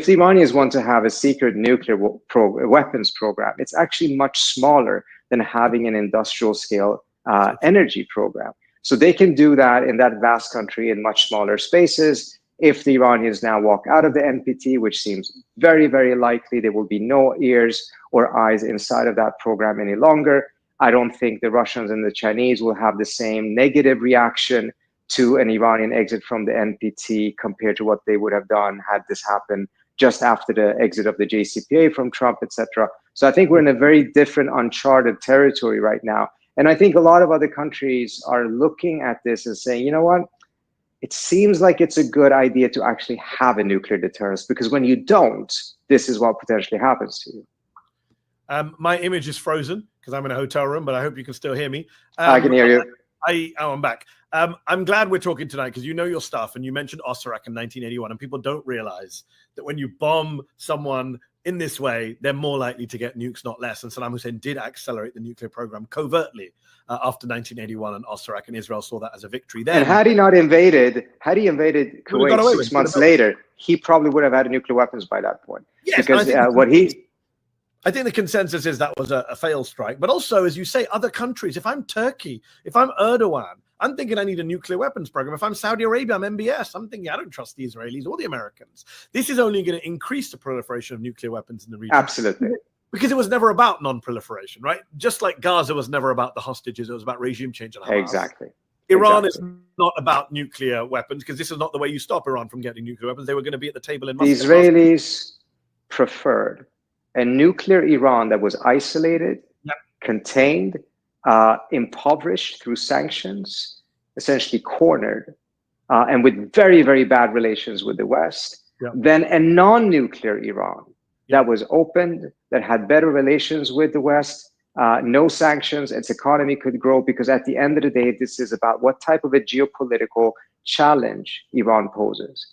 if the Iranians want to have a secret nuclear weapons program, it's actually much smaller than having an industrial scale energy program. So they can do that in that vast country in much smaller spaces. If the Iranians now walk out of the NPT, which seems very, very likely, there will be no ears or eyes inside of that program any longer. I don't think the Russians and the Chinese will have the same negative reaction to an Iranian exit from the NPT compared to what they would have done had this happened just after the exit of the JCPOA from Trump, etc. So I think we're in a very different, uncharted territory right now. And I think a lot of other countries are looking at this and saying, you know what? It seems like it's a good idea to actually have a nuclear deterrence, because when you don't, this is what potentially happens to you. My image is frozen because I'm in a hotel room, but I hope you can still hear me. I can hear you. I'm back. I'm glad we're talking tonight because you know your stuff, and you mentioned Osirak in 1981, and people don't realize that when you bomb someone in this way, they're more likely to get nukes, not less. And Saddam Hussein did accelerate the nuclear program covertly after 1981, and Osirak, and Israel saw that as a victory then. And had he invaded Kuwait 6 months later, he probably would have had nuclear weapons by that point. Yes, because I think the consensus is that was a failed strike. But also, as you say, other countries, if I'm Turkey, if I'm Erdogan, I'm thinking I need a nuclear weapons program. If I'm Saudi Arabia, I'm MBS. I'm thinking I don't trust the Israelis or the Americans. This is only going to increase the proliferation of nuclear weapons in the region. Absolutely. Because it was never about non-proliferation, right? Just like Gaza was never about the hostages. It was about regime change. And Hamas. Exactly. Iran is not about nuclear weapons, because this is not the way you stop Iran from getting nuclear weapons. They were going to be at the table in Moscow. The Israelis preferred a nuclear Iran that was isolated, contained, impoverished through sanctions, essentially cornered, and with very, very bad relations with the West, than a non-nuclear Iran that was opened, that had better relations with the West, no sanctions, its economy could grow, because at the end of the day, this is about what type of a geopolitical challenge Iran poses.